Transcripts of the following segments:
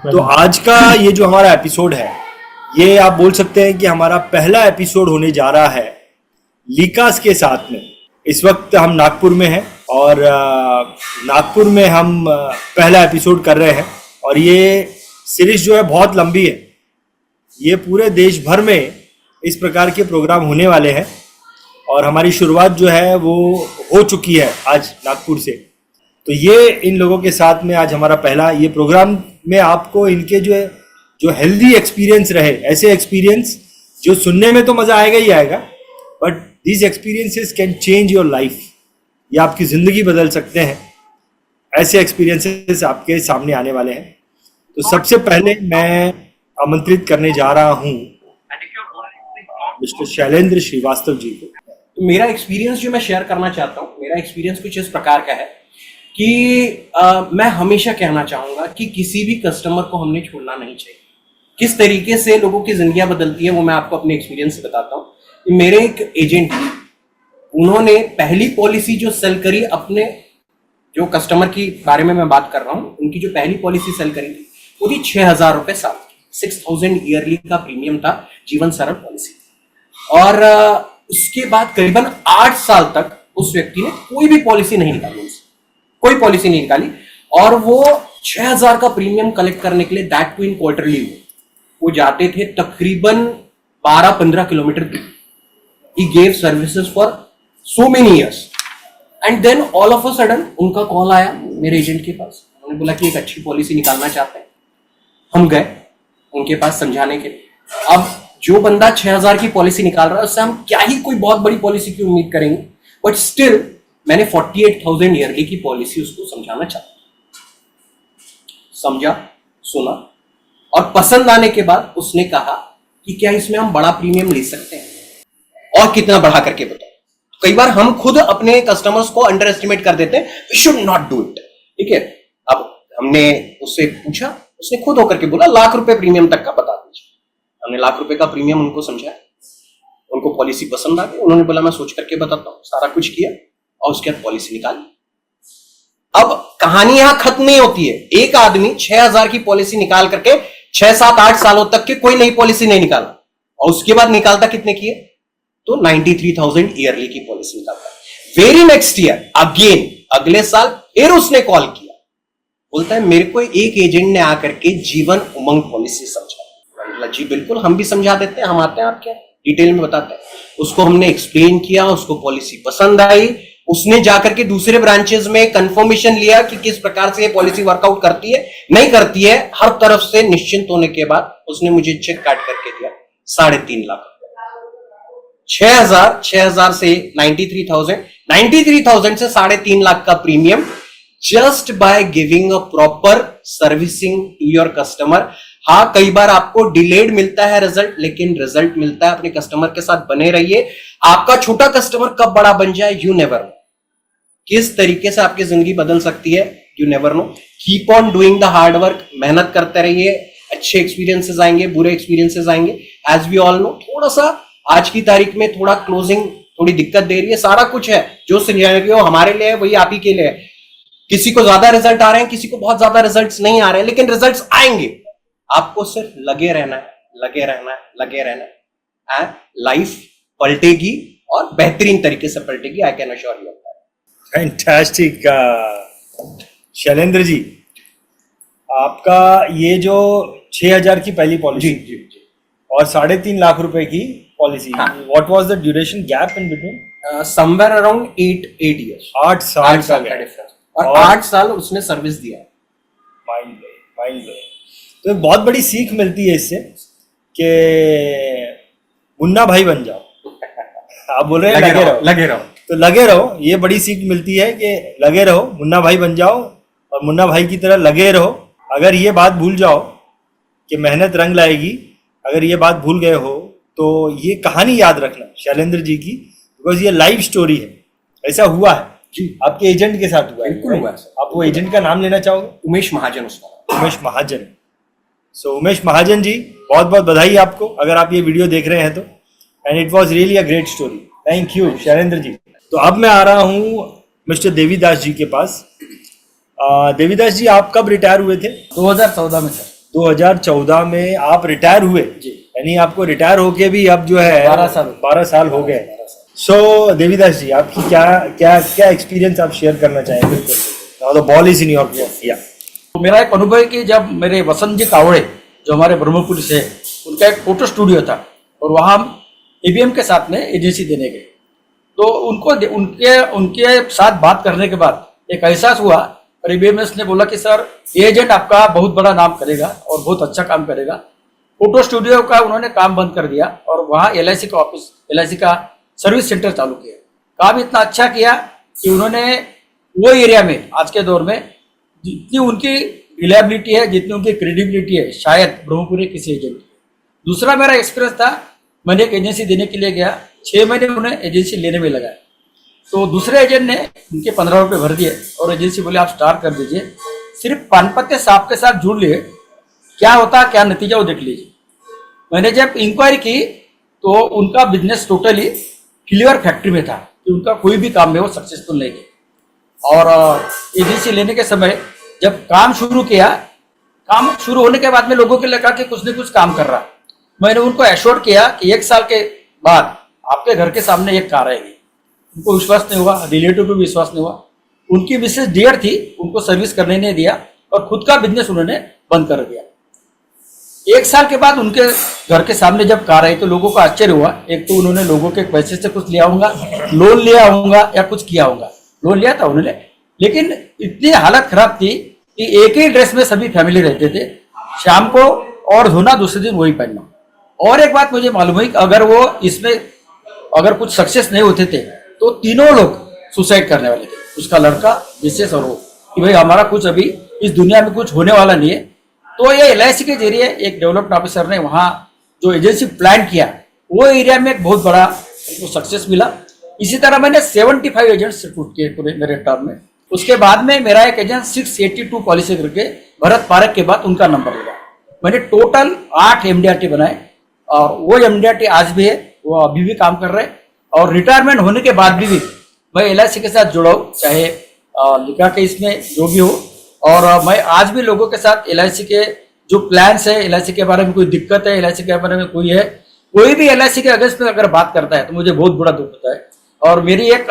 तो आज का ये जो हमारा एपिसोड है, ये आप बोल सकते हैं कि हमारा पहला एपिसोड होने जा रहा है लीकास के साथ में। इस वक्त हम नागपुर में हैं और नागपुर में हम पहला एपिसोड कर रहे हैं और ये सीरीज जो है बहुत लंबी है। ये पूरे देश भर में इस प्रकार के प्रोग्राम होने वाले हैं और हमारी शुरुआत जो है वो हो चुकी है आज नागपुर से। तो ये इन लोगों के साथ में आज हमारा पहला ये प्रोग्राम में आपको इनके जो हेल्दी एक्सपीरियंस रहे, ऐसे एक्सपीरियंस जो सुनने में तो मज़ा आएगा ही आएगा, but these experiences can change your life. ये आपकी ज़िंदगी बदल सकते हैं। ऐसे एक्सपीरियंसेस आपके सामने आने वाले हैं। तो सबसे पहले मैं आमंत्रित करने जा रहा हूँ मिस्टर शैलेंद्र श्रीवास्तव जी को। तो मेरा एक्सपीरियंस जो मैं शेयर करना चाहता हूँ, मेरा एक्सपीरियंस कुछ इस प्रकार का है कि मैं हमेशा कहना चाहूँगा कि किसी भी कस्टमर को हमने छोड़ना नहीं चाहिए। किस तरीके से लोगों की जिंदगियां बदलती है वो मैं आपको अपने एक्सपीरियंस से बताता हूँ। मेरे एक एजेंट थे, उन्होंने पहली पॉलिसी जो सेल करी अपने जो कस्टमर की बारे में मैं बात कर रहा हूँ, उनकी जो पहली पॉलिसी सेल करी थी वो थी 6,000 रुपये साल की, 6,000 ईयरली का प्रीमियम था, जीवन सरल पॉलिसी। और उसके बाद करीबन 8 साल तक उस व्यक्ति ने कोई भी पॉलिसी नहीं निकाली, कोई पॉलिसी नहीं निकाली। और वो 6,000 का प्रीमियम कलेक्ट करने के लिए दैट टू इन क्वार्टरली वो जाते थे तकरीबन 12-15 किलोमीटर दूर। He gave services for so many years and then all of a sudden उनका कॉल आया मेरे एजेंट के पास। उन्होंने बोला कि एक अच्छी पॉलिसी निकालना चाहते हैं। हम गए उनके पास समझाने के लिए। अब जो बंदा 6,000 की पॉलिसी निकाल रहा है उससे हम क्या ही कोई बहुत बड़ी पॉलिसी की उम्मीद करेंगे, बट स्टिल मैंने 48,000 ईयरली की पॉलिसी उसको समझाना चाहा। समझा, सुना और पसंद आने के बाद उसने कहा कि क्या इसमें हम बड़ा प्रीमियम ले सकते हैं और कितना बढ़ा करके बताओ। कई बार हम खुद अपने कस्टमर्स को अंडर एस्टिमेट कर देते हैं। We should not do it. ठीक है, अब हमने उससे पूछा, उसने खुद होकर के बोला ₹1,00,000 प्रीमियम तक का बता दीजिए। हमने ₹1,00,000 का प्रीमियम उनको समझाया, उनको पॉलिसी पसंद आ गई। उन्होंने बोला मैं सोच करके बताता हूँ। सारा कुछ किया और उसके बाद पॉलिसी निकाली। अब कहानी यहां खत्म नहीं होती है। एक आदमी 6,000 की पॉलिसी निकाल करके 6-7-8 सालों तक के कोई नई पॉलिसी नहीं निकाला और उसके बाद निकालता कितने की है, तो 93,000 ईयरली की पॉलिसी निकालता। वेरी नेक्स्ट ईयर अगेन, अगले साल फिर उसने कॉल किया, बोलता है मेरे को एक एजेंट ने आकर के जीवन उमंग पॉलिसी समझा। जी बिल्कुल, हम भी समझा देते हैं, हम आते हैं आपके डिटेल में बताते हैं। उसको हमने एक्सप्लेन किया, उसको पॉलिसी पसंद आई। उसने जाकर के दूसरे ब्रांचेस में कंफर्मेशन लिया कि किस प्रकार से ये पॉलिसी वर्कआउट करती है नहीं करती है। हर तरफ से निश्चिंत होने के बाद उसने मुझे चेक काट करके दिया 3.5 लाख। 6,000 से 93,000 से 3.5 लाख का premium just by giving a proper servicing to your customer. हाँ, कई बार आपको डिलेड मिलता है रिजल्ट, लेकिन रिजल्ट मिलता है। अपने कस्टमर के साथ बने रहिए। आपका छोटा कस्टमर कब बड़ा बन जाए यू नेवर नो। किस तरीके से आपकी जिंदगी बदल सकती है you never know. Keep on doing the hard work, मेहनत करते रहिए। अच्छे एक्सपीरियंसेस आएंगे, बुरे एक्सपीरियंसेस आएंगे। एज वी ऑल नो, थोड़ा सा आज की तारीख में थोड़ा क्लोजिंग थोड़ी दिक्कत दे रही है। सारा कुछ है, जो सिनेरियो हमारे लिए है वही आप ही के लिए है। किसी को ज्यादा रिजल्ट आ रहे हैं, किसी को बहुत ज्यादा रिजल्ट नहीं आ रहे हैं, लेकिन रिजल्ट आएंगे। आपको सिर्फ लगे रहना है, लगे रहना है, लगे रहना है एंड लाइफ पलटेगी और बेहतरीन तरीके से पलटेगी। I can assure you. Fantastic Shailendra ji, आपका ये जो 6,000 की पहली पॉलिसी जी और 3.5 लाख रुपए की policy, what was the duration gap in between? Somewhere around 8 years, 8 साल का डिफरेंस। और 8 साल उसने सर्विस दिया। Mind blowing. तो एक बहुत बड़ी सीख मिलती है इससे कि मुन्ना भाई बन जाओ। आप बोल रहे हैं लगे रहो, तो लगे रहो। ये बड़ी सीख मिलती है कि लगे रहो, मुन्ना भाई बन जाओ और मुन्ना भाई की तरह लगे रहो। अगर ये बात भूल जाओ कि मेहनत रंग लाएगी, अगर ये बात भूल गए हो तो ये कहानी याद रखना शैलेंद्र जी की, बिकॉज ये लाइव स्टोरी है। ऐसा हुआ है जी, आपके एजेंट के साथ हुआ है। बिल्कुल हुआ है। आप वो एजेंट का नाम लेना चाहोगे? उमेश महाजन उसका। उमेश महाजन। सो उमेश महाजन जी, बहुत बहुत बधाई आपको अगर आप ये वीडियो देख रहे हैं तो। And it was really a great story. Thank you Shailendra ji. तो अब मैं आ रहा हूँ मिस्टर देवीदास जी के पास। देवीदास जी, आप कब रिटायर हुए थे? 2014 में सर। 2014 में आप रिटायर हुए जी। यानी आपको रिटायर होके भी अब जो है 12 साल हो गए। सो देवीदास जी, आपकी क्या क्या क्या एक्सपीरियंस आप शेयर करना चाहेंगे? Now the ball is in your court. या तो मेरा एक अनुभव है कि जब मेरे वसंत जी कावड़े जो हमारे ब्रह्मपुर से, उनका एक फोटो स्टूडियो था और वहाँ हम ईवीएम के साथ में एजेंसी देने गए, तो उनको उनके उनके साथ बात करने के बाद एक एहसास हुआ और ईवीएमएस ने बोला कि सर ये एजेंट आपका बहुत बड़ा नाम करेगा और बहुत अच्छा काम करेगा। फोटो स्टूडियो का उन्होंने काम बंद कर दिया और वहाँ एलआईसी का ऑफिस, एलआईसी का सर्विस सेंटर चालू किया। काम इतना अच्छा किया कि उन्होंने वो एरिया में आज के दौर में जितनी उनकी रिलायबिलिटी है, जितनी उनकी क्रेडिबिलिटी है, शायद ब्रह्मपुर किसी एजेंट की। दूसरा मेरा एक्सपीरियंस था, मैंने एक एजेंसी देने के लिए गया, 6 महीने उन्हें एजेंसी लेने में लगाए, तो दूसरे एजेंट ने उनके 15 रुपये भर दिए और एजेंसी बोले आप स्टार्ट कर दीजिए, सिर्फ पानपत्ते साहब के साथ जुड़ लिए, क्या होता क्या नतीजा वो देख लीजिए। मैंने जब इंक्वायरी की तो उनका बिजनेस टोटली क्लीवर फैक्ट्री में था कि उनका कोई भी काम में वो सक्सेसफुल नहीं थे। और एजेंसी लेने के समय जब काम शुरू किया, काम शुरू होने के बाद में लोगों के लगा कि कुछ न कुछ काम कर रहा, मैंने उनको एश्योर किया कि 1 साल के बाद आपके घर के सामने एक कार आएगी। उनको विश्वास नहीं हुआ, रिलेटिव को भी विश्वास नहीं हुआ। उनकी मिसेज डियर थी, उनको सर्विस करने नहीं दिया और खुद का बिजनेस उन्होंने बंद कर दिया। 1 साल के बाद उनके घर के सामने जब कार आई तो लोगों को आश्चर्य हुआ। एक तो उन्होंने लोगों के पैसे से कुछ लिया होगा, लोन लिया होगा या कुछ किया होगा। लोन लिया था उन्होंने, लेकिन इतनी हालत खराब थी कि एक ही ड्रेस में सभी फैमिली रहते थे, शाम को और धोना दूसरे दिन वही पहनना। और एक बात मुझे मालूम हुई कि अगर वो इसमें अगर कुछ सक्सेस नहीं होते थे तो तीनों लोग सुसाइड करने वाले थे, उसका लड़का, मिसेस और वो, कि भाई हमारा कुछ अभी इस दुनिया में कुछ होने वाला नहीं है। तो ये एलआईसी के जरिए एक डेवलप्ड ऑफिसर ने वहाँ जो एजेंसी प्लान किया वो एरिया में एक बहुत बड़ा उनको सक्सेस मिला। इसी तरह मैंने 75 एजेंट्स रिक्रूट किए पूरे मेरे टर्म में। उसके बाद में मेरा एक एजेंट 682 पॉलिसी करके भरत पारक के बाद उनका नंबर लगा। मैंने टोटल 8 एमडीआरटी बनाए और वो एमडीआरटी आज भी है, वो अभी भी काम कर रहे हैं। और रिटायरमेंट होने के बाद भी मैं एलआईसी के साथ जुड़ा हूँ, चाहे लिखा के इसमें जो भी हो। और मैं आज भी लोगों के साथ एलआईसी के जो प्लान्स है, एलआईसी के बारे में कोई दिक्कत है, एलआईसी के बारे में कोई है, कोई भी एलआईसी के अगेंस्ट में अगर बात करता है तो मुझे बहुत बड़ा दुख होता है। और मेरी एक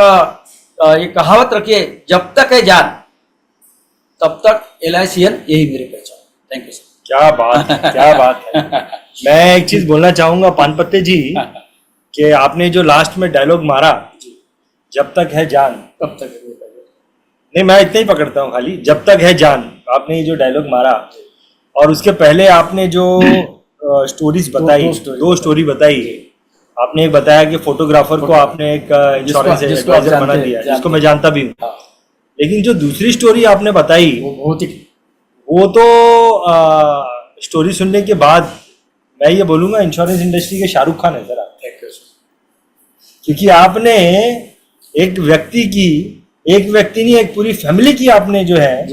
कहावत रखिए, जब तक है जान तब तक एलआईसीएन, यही मेरी पहचान। Thank you sir. क्या बात है, क्या बात है। मैं एक चीज बोलना चाहूंगा पानपत्ते जी कि आपने जो लास्ट में डायलॉग मारा, जब तक है जान तब तक नहीं, मैं इतना ही पकड़ता हूँ खाली, जब तक है जान, आपने ये जो डायलॉग मारा और उसके पहले आपने जो स्टोरीज बताई, दो स्टोरी बताई। आपने एक बताया कि फोटोग्राफर को आपने एक इंश्योरेंस एडवाइजर बना दिया, जिसको मैं जानता भी हूँ। लेकिन जो दूसरी स्टोरी आपने बताई वो बहुत ही, वो तो स्टोरी सुनने के बाद मैं ये बोलूंगा इंश्योरेंस इंडस्ट्री के शाहरुख खान है सर आप। क्योंकि आपने एक व्यक्ति नहीं, एक पूरी फैमिली की आपने जो है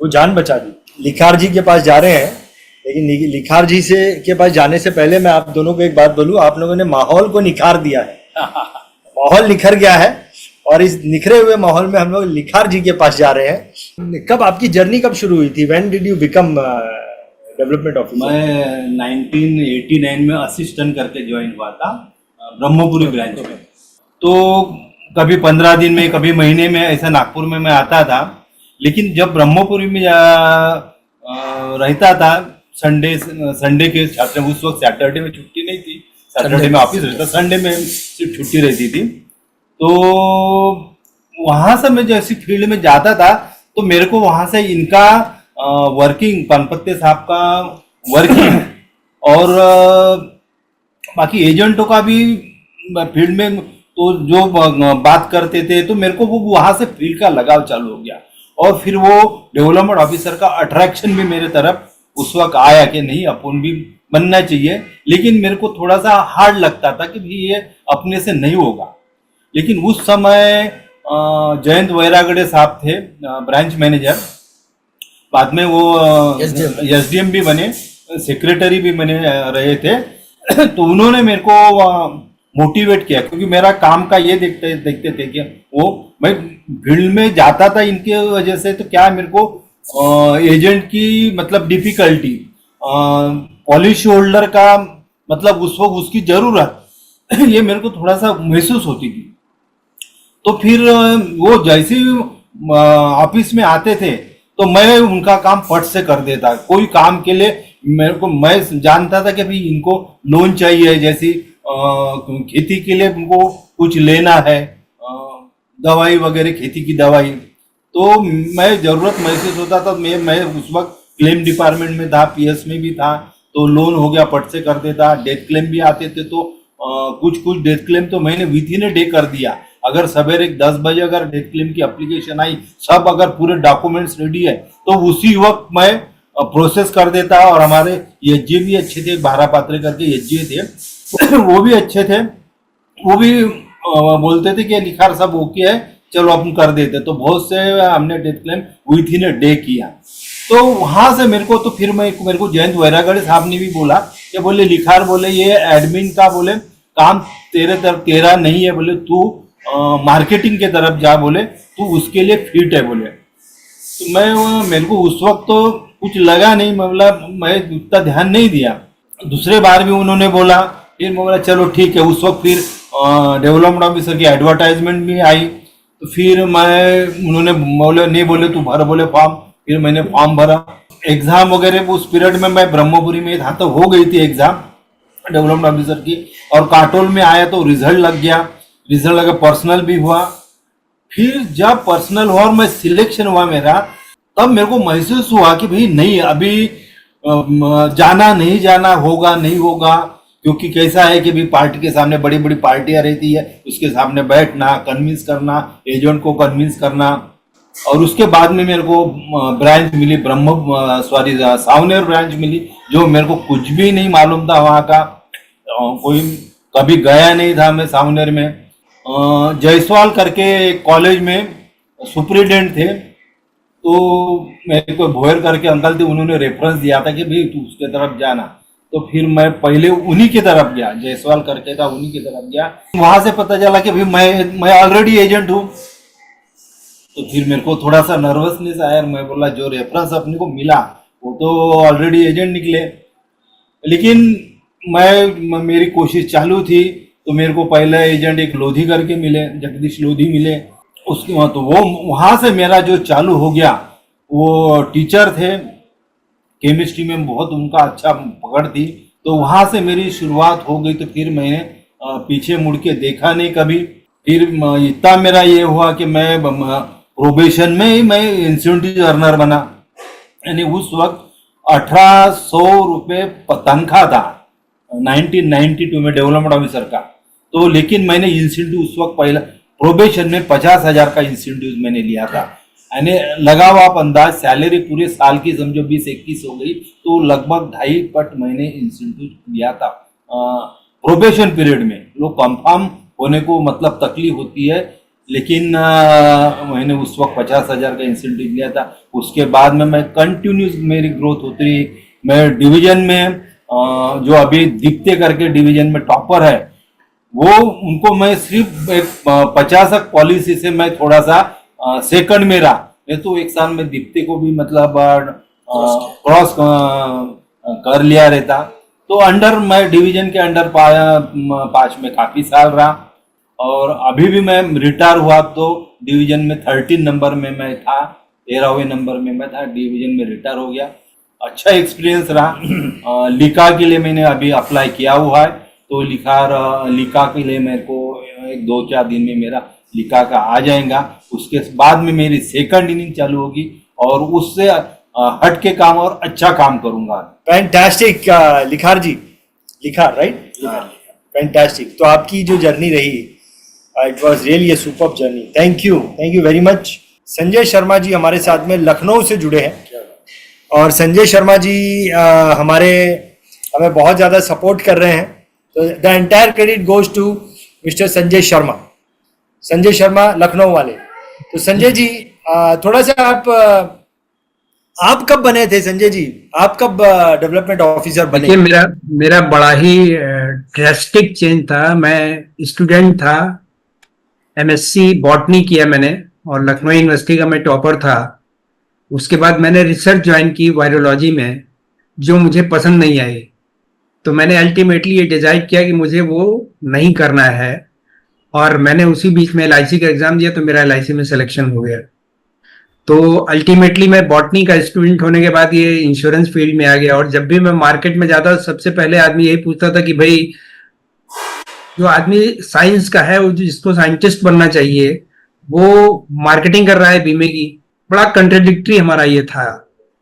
वो जान बचा दी। लिखार जी के पास जा रहे हैं, लेकिन लिखार जी के पास जाने से पहले मैं आप दोनों को एक बात बोलूं, आप लोगों ने माहौल को निखार दिया है। माहौल निखर गया है और इस निखरे हुए माहौल में हम लोग लिखार जी के पास जा रहे हैं। कब आपकी जर्नी कब शुरू हुई थी? When did you become development officer? मैं 1989 में असिस्टेंट करके ज्वाइन हुआ था ब्रह्मपुरी ब्रांच में। तो कभी 15 दिन में, कभी महीने में, ऐसा नागपुर में मैं आता था। लेकिन जब ब्रह्मपुरी में रहता था, संडे के छात्र, उस वक्त सैटरडे में छुट्टी नहीं थी, सैटरडे में ऑफिस रहता, संडे में सिर्फ छुट्टी रहती थी। तो वहां से मैं जैसी फील्ड में जाता था तो मेरे को वहां से इनका वर्किंग, पानपत्ते साहब का वर्किंग और बाकी एजेंटों का भी फील्ड में तो जो बात करते थे, तो मेरे को वो वहां से फील्ड का लगाव चालू हो गया। और फिर वो डेवलपमेंट ऑफिसर का अट्रैक्शन भी मेरे तरफ उस वक्त आया कि नहीं, अपन भी बनना चाहिए। लेकिन मेरे को थोड़ा सा हार्ड लगता था कि भाई ये अपने से नहीं होगा। लेकिन उस समय जयंत वैरागड़े साहब थे ब्रांच मैनेजर, बाद में वो एसडीएम भी बने, सेक्रेटरी भी बने रहे थे। तो उन्होंने मेरे को मोटिवेट किया, क्योंकि मेरा काम का ये देखते थे कि वो मैं फील्ड में जाता था इनके वजह से, तो क्या मेरे को एजेंट की मतलब डिफिकल्टी, पॉलिसी होल्डर का मतलब उस वक्त उसकी जरूरत ये मेरे को थोड़ा सा महसूस होती थी। तो फिर वो जैसे ही ऑफिस में आते थे तो मैं उनका काम फट से कर देता। कोई काम के लिए मैं जानता था कि भाई इनको लोन चाहिए, जैसी खेती के लिए उनको कुछ लेना है, दवाई वगैरह, खेती की दवाई, तो मैं जरूरत महसूस होता था। मैं उस वक्त क्लेम डिपार्टमेंट में था, पीएस में भी था, तो लोन हो गया फट से कर देता। डेथ क्लेम भी आते थे तो कुछ डेथ क्लेम तो मैंने विथ इन ए डे कर दिया। अगर सवेरे 10 बजे अगर डेथ क्लेम की एप्लीकेशन आई, सब अगर पूरे डॉक्यूमेंट्स रेडी है तो उसी वक्त मैं प्रोसेस कर देता। और हमारे एसजी भी अच्छे थे, बारह पात्रे करके एसजी थे वो भी अच्छे थे। वो भी बोलते थे कि लिखार सब ओके है, चलो अपन कर देते। तो बहुत से हमने death claim with in a day किया। तो वहां से मेरे को तो फिर मेरे को जयंत वैरागढ़ साहब ने भी बोला कि बोले लिखार, बोले ये एडमिन का बोले काम तेरे तरफ तेरा नहीं है, बोले तू मार्केटिंग के तरफ जा, बोले तू उसके लिए फिट है बोले। तो मेरे को उस वक्त तो कुछ लगा नहीं, मतलब मैं उतना ध्यान नहीं दिया। दूसरे बार भी उन्होंने बोला, फिर मैं बोला चलो ठीक है। उस वक्त फिर डेवलपमेंट ऑफिसर की एडवर्टाइजमेंट भी आई, तो फिर उन्होंने बोले नहीं, बोले तू भर बोले फॉर्म। फिर मैंने फॉर्म भरा। एग्जाम वगैरह उस पीरियड में मैं ब्रह्मपुरी में था तो हो गई थी एग्जाम डेवलपमेंट ऑफिसर की, और काटोल में आया तो रिजल्ट लग गया। रिजल्ट लगा, पर्सनल भी हुआ। फिर जब पर्सनल हुआ और मैं सिलेक्शन हुआ मेरा, तब मेरे को महसूस हुआ कि भाई नहीं, अभी जाना नहीं जाना, होगा नहीं होगा। क्योंकि कैसा है कि भी पार्टी के सामने बड़ी बड़ी पार्टियां रहती है, उसके सामने बैठना, कन्विंस करना, एजेंट को कन्विंस करना। और उसके बाद में मेरे को ब्रांच मिली, सावनेर ब्रांच मिली, जो मेरे को कुछ भी नहीं मालूम था वहाँ का। कोई कभी गया नहीं था मैं सावनेर में। जायसवाल करके एक कॉलेज में सुप्रिटेंडेंट थे, तो मेरे को भोयर करके अंकल थे, उन्होंने रेफरेंस दिया था कि भाई तू उसके तरफ जाना। तो फिर मैं पहले उन्हीं की तरफ गया, जायसवाल करके था, उन्हीं की तरफ गया। वहां से पता चला कि भाई मैं ऑलरेडी एजेंट हूँ। तो फिर मेरे को थोड़ा सा नर्वसनेस आया। मैं बोला जो रेफरेंस अपने को मिला वो तो ऑलरेडी एजेंट निकले। लेकिन मेरी कोशिश चालू थी। तो मेरे को पहले एजेंट एक लोधी करके मिले, जगदीश लोधी मिले। उसके वहाँ तो वो वहाँ से मेरा जो चालू हो गया, वो टीचर थे केमिस्ट्री में, बहुत उनका अच्छा पकड़ थी। तो वहाँ से मेरी शुरुआत हो गई। तो फिर मैंने पीछे मुड़ के देखा नहीं कभी। फिर इतना मेरा ये हुआ कि मैं प्रोबेशन में ही मैं इंसेंटिव अर्नर बना। यानी उस वक्त 1800 रुपये तनख्वाह था 1992 में डेवलपमेंट ऑफिसर का। तो लेकिन मैंने इंसेंटिव उस वक्त पहले प्रोबेशन में 50,000 का इंसेंटिव मैंने लिया था। यानी लगाओ आप अंदाज, सैलरी पूरे साल की समझो 20-21 हो गई, तो लगभग 2.5 पट मैंने इंसेंटिव लिया था प्रोबेशन पीरियड में। लोग कंफर्म होने को मतलब तकलीफ होती है, लेकिन मैंने उस वक्त 50,000 का इंसेंटिव लिया था। उसके बाद में मैं कंटिन्यूस मेरी ग्रोथ होती रही। मैं डिवीजन में जो अभी दीप्ते करके डिवीजन में टॉपर है, वो उनको मैं सिर्फ 50 पॉलिसी से मैं थोड़ा सा सेकंड में रहा। मैं तो एक साल में दीप्ते को भी मतलब क्रॉस कर लिया रहता। तो अंडर मैं डिवीजन के अंडर 5 में काफी साल रहा। और अभी भी मैं रिटायर हुआ तो डिवीजन में 13 नंबर में मैं था, 13वें नंबर में मैं था, डिवीजन में रिटायर हो गया। अच्छा एक्सपीरियंस रहा। लिका के लिए मैंने अभी अप्लाई किया हुआ है, तो लिका के लिए मेरे को 1-2-4 दिन में मेरा लिका का आ जाएगा। उसके बाद में मेरी सेकंड इनिंग चालू होगी और उससे हट के काम और अच्छा काम करूंगा। Fantastic Likhar ji, Likhar right, fantastic. तो आपकी जो जर्नी रही, it was really a superb journey. Thank you very much. Sanjay Sharma ji हमारे साथ में लखनऊ से जुड़े हैं, और संजय शर्मा जी हमें बहुत ज़्यादा सपोर्ट कर रहे हैं। तो the entire credit goes to mister Sanjay Sharma Lucknow वाले। तो संजय जी थोड़ा सा आप कब बने थे संजय जी? आप कब डेवलपमेंट ऑफिसर बने? देखिए, मेरा बड़ा ही ड्रास्टिक चेंज था। मैं स्टूडेंट था, एमएससी बॉटनी किया मैंने, और लखनऊ यूनिवर्सिटी का मैं टॉपर था। उसके बाद मैंने रिसर्च ज्वाइन की वायरोलॉजी में, जो मुझे पसंद नहीं आए। तो मैंने अल्टीमेटली ये डिसाइड किया कि मुझे वो नहीं करना है, और मैंने उसी बीच में LIC का एग्जाम दिया, तो मेरा LIC में सिलेक्शन हो गया। तो अल्टीमेटली मैं बॉटनी का स्टूडेंट होने के बाद ये इंश्योरेंस फील्ड में आ गया। और जब भी मैं मार्केट में जाता सबसे पहले आदमी यही पूछता था कि भाई जो आदमी साइंस का है, वो जिसको साइंटिस्ट बनना चाहिए, वो मार्केटिंग कर रहा है बीमे की। बड़ा कंट्राडिक्टरी हमारा ये था,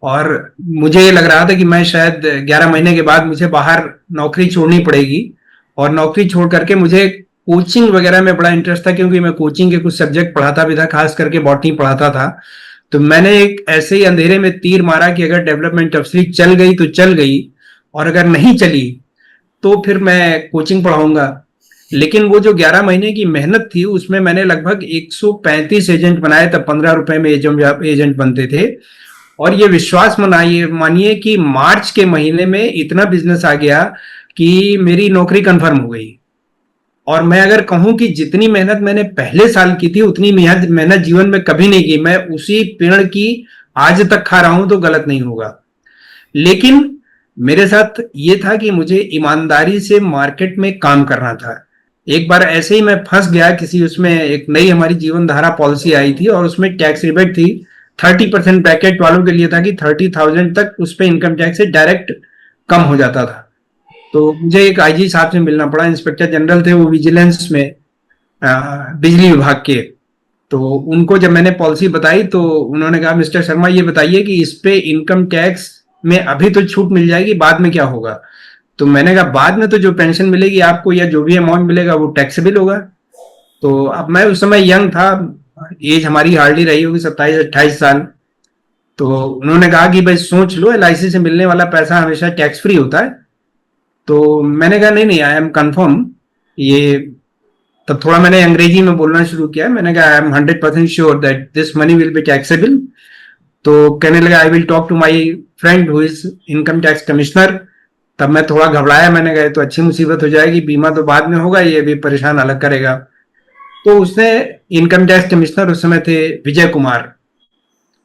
और मुझे ये लग रहा था कि मैं शायद 11 महीने के बाद मुझे बाहर नौकरी छोड़नी पड़ेगी, और नौकरी छोड़ करके मुझे कोचिंग वगैरह में बड़ा इंटरेस्ट था, क्योंकि मैं कोचिंग के कुछ सब्जेक्ट पढ़ाता भी था, खास करके बॉटनी पढ़ाता था। तो मैंने एक ऐसे ही अंधेरे में तीर मारा कि अगर डेवलपमेंट तफसील चल गई तो चल गई, और अगर नहीं चली तो फिर मैं कोचिंग पढ़ाऊंगा। लेकिन वो जो 11 महीने की मेहनत थी, उसमें मैंने लगभग 135 एजेंट बनाए, तब 15 रुपए में एजेंट बनते थे। और ये विश्वास मानिए कि मार्च के महीने में इतना बिजनेस आ गया कि मेरी नौकरी कंफर्म हो गई। और मैं अगर कहूं कि जितनी मेहनत मैंने पहले साल की थी, उतनी मेहनत जीवन में कभी नहीं की। मैं उसी पेड़ की आज तक खा रहा हूं, तो गलत नहीं होगा। लेकिन मेरे साथ ये था कि मुझे ईमानदारी से मार्केट में काम करना था। एक बार ऐसे ही मैं फंस गया किसी, उसमें एक नई हमारी जीवन धारा पॉलिसी आई थी, और उसमें टैक्स रिबेट थी। 30% ब्रैकेट वालों के लिए था कि 30,000 तक उस पर इनकम टैक्स से डायरेक्ट कम हो जाता था। तो मुझे एक IG साहब से मिलना पड़ा, इंस्पेक्टर जनरल थे वो विजिलेंस में, बिजली विभाग के। तो उनको जब मैंने पॉलिसी बताई, तो उन्होंने कहा मिस्टर शर्मा ये बताइए कि इस पे इनकम टैक्स में अभी तो छूट मिल जाएगी, बाद में क्या होगा। तो मैंने कहा बाद में तो जो पेंशन मिलेगी आपको या जो भी अमाउंट मिलेगा वो टैक्सेबल होगा। तो अब मैं उस समय यंग था, एज हमारी हार्डली रही होगी 27-28 साल। तो उन्होंने कहा कि भाई सोच लो, LIC से मिलने वाला पैसा हमेशा टैक्स फ्री होता है। तो मैंने कहा नहीं आई एम कन्फर्म ये। तब थोड़ा मैंने अंग्रेजी में बोलना शुरू किया। मैंने कहा I am 100% sure that this money will be taxable. तो कहने लगा I will talk to my friend who is income tax commissioner. तब मैं थोड़ा घबराया, मैंने कहा तो अच्छी मुसीबत हो जाएगी, बीमा तो बाद में होगा, ये भी परेशान अलग करेगा। तो उसने, इनकम टैक्स कमिश्नर उस समय थे विजय कुमार,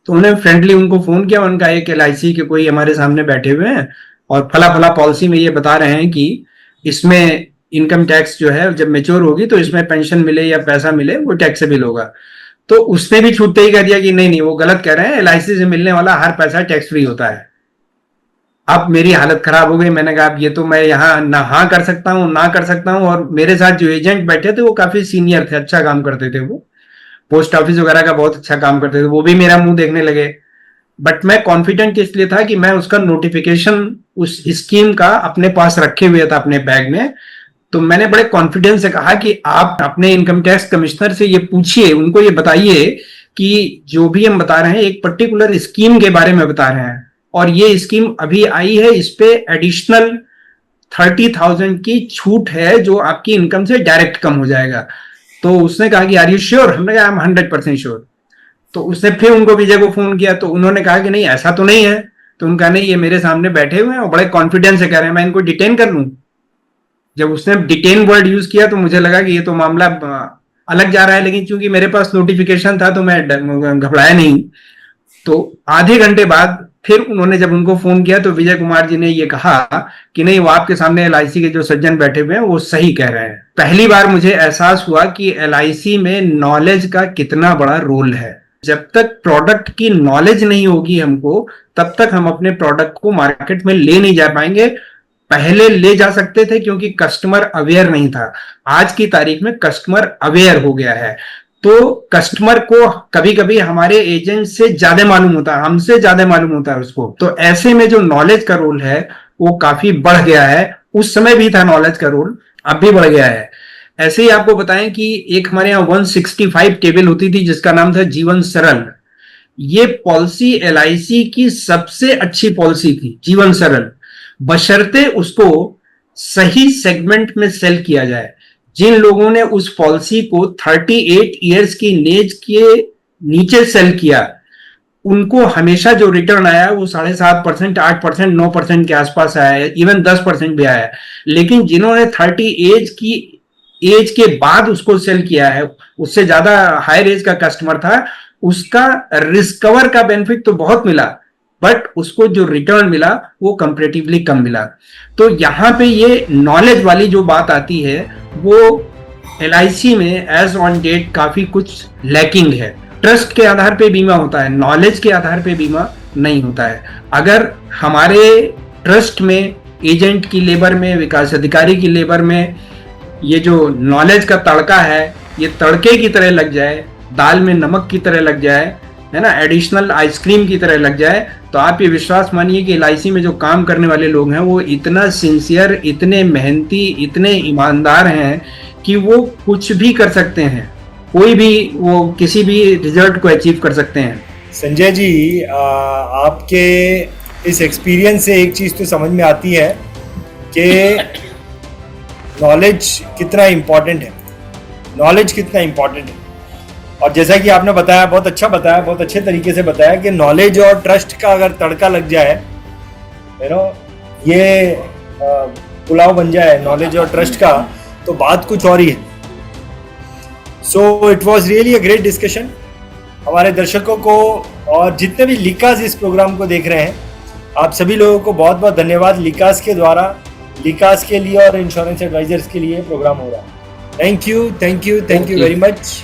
तो उन्हें फ्रेंडली उनको फोन किया। उनका एक LIC के कोई हमारे सामने बैठे हुए हैं और फला फला पॉलिसी में ये बता रहे हैं कि इसमें इनकम टैक्स जो है जब मेच्योर होगी तो इसमें पेंशन मिले या पैसा मिले वो टैक्सेबल होगा। तो उसने भी छूटते ही कह दिया कि नहीं वो गलत कह रहे हैं, LIC से मिलने वाला हर पैसा टैक्स फ्री होता है। अब मेरी हालत खराब हो गई। मैंने कहा अब ये तो मैं यहाँ ना हाँ कर सकता हूँ ना कर सकता हूँ। और मेरे साथ जो एजेंट बैठे थे वो काफी सीनियर थे, अच्छा काम करते थे, वो पोस्ट ऑफिस वगैरह का बहुत अच्छा काम करते थे, वो भी मेरा मुंह देखने लगे। बट मैं कॉन्फिडेंट इसलिए था कि मैं उसका नोटिफिकेशन उस स्कीम का अपने पास रखे हुए था अपने बैग में। तो मैंने बड़े कॉन्फिडेंस से कहा कि आप अपने इनकम टैक्स कमिश्नर से ये पूछिए, उनको ये बताइए कि जो भी हम बता रहे हैं एक पर्टिकुलर स्कीम के बारे में बता रहे हैं, और ये स्कीम अभी आई है, इस पे एडिशनल 30,000 की छूट है जो आपकी इनकम से डायरेक्ट कम हो जाएगा। तो उसने कहा कि आर यू श्योर? हमने कहा आई एम 100% श्योर। तो उसने फिर उनको विजय को फोन किया, तो उन्होंने कहा कि नहीं ऐसा तो नहीं है। तो उनका नहीं, ये मेरे सामने बैठे हुए हैं और बड़े कॉन्फिडेंस से कह रहे हैं मैं इनको डिटेन कर लूं। जब उसने डिटेन वर्ड यूज किया तो मुझे लगा कि ये तो मामला अलग जा रहा है, लेकिन चूंकि मेरे पास नोटिफिकेशन था तो मैं घबराया नहीं। तो आधे घंटे बाद फिर उन्होंने जब उनको फोन किया तो विजय कुमार जी ने ये कहा कि नहीं वो आपके सामने LIC के जो सज्जन बैठे हुए हैं वो सही कह रहे हैं। पहली बार मुझे एहसास हुआ कि LIC में नॉलेज का कितना बड़ा रोल है। जब तक प्रोडक्ट की नॉलेज नहीं होगी हमको, तब तक हम अपने प्रोडक्ट को मार्केट में ले नहीं जा पाएंगे। पहले ले जा सकते थे क्योंकि कस्टमर अवेयर नहीं था, आज की तारीख में कस्टमर अवेयर हो गया है। तो कस्टमर को कभी कभी हमारे एजेंट से ज्यादा मालूम होता है, हमसे ज्यादा मालूम होता है उसको। तो ऐसे में जो नॉलेज का रोल है वो काफी बढ़ गया है। उस समय भी था नॉलेज का रोल, अब भी बढ़ गया है। ऐसे ही आपको बताएं कि एक हमारे यहाँ 165 टेबल होती थी जिसका नाम था जीवन सरल। ये पॉलिसी LIC की सबसे अच्छी पॉलिसी थी, जीवन सरल, बशर्ते उसको सही सेगमेंट में सेल किया जाए। जिन लोगों ने उस पॉलिसी को 38 इयर्स की एज के नीचे सेल किया, उनको हमेशा जो रिटर्न आया वो 7.5%, 8%, 9% के आसपास आया है, इवन 10% भी आया है। लेकिन जिन्होंने 30 एज के बाद उसको सेल किया है, उससे ज्यादा हायर एज का कस्टमर था, उसका रिस्कवर का बेनिफिट तो बहुत मिला, बट उसको जो रिटर्न मिला वो कंपैरेटिवली कम मिला। तो यहाँ पे ये नॉलेज वाली जो बात आती है वो LIC में एज ऑन डेट काफी कुछ लैकिंग है। ट्रस्ट के आधार पे बीमा होता है, नॉलेज के आधार पे बीमा नहीं होता है। अगर हमारे ट्रस्ट में एजेंट की लेबर में, विकास अधिकारी की लेबर में ये जो नॉलेज का तड़का है ये तड़के की तरह लग जाए, दाल में नमक की तरह लग जाए, है ना, एडिशनल आइसक्रीम की तरह लग जाए, तो आप ये विश्वास मानिए कि LIC में जो काम करने वाले लोग हैं वो इतना सिंसियर, इतने मेहनती, इतने ईमानदार हैं कि वो कुछ भी कर सकते हैं, कोई भी वो किसी भी रिजल्ट को अचीव कर सकते हैं। संजय जी, आपके इस एक्सपीरियंस से एक चीज़ तो समझ में आती है कि नॉलेज कितना इम्पोर्टेंट है, नॉलेज कितना इम्पोर्टेंट है। और जैसा कि आपने बताया, बहुत अच्छा बताया, बहुत अच्छे तरीके से बताया कि नॉलेज और ट्रस्ट का अगर तड़का लग जाए, यू नो, ये पुलाव बन जाए नॉलेज और ट्रस्ट का, तो बात कुछ और ही है। So it was really a great discussion. हमारे दर्शकों को और जितने भी लिकास इस प्रोग्राम को देख रहे हैं, आप सभी लोगों को बहुत बहुत धन्यवाद। लिकास के द्वारा, लिकास के लिए और इंश्योरेंस एडवाइजर्स के लिए प्रोग्राम हो रहा है। Thank you very much.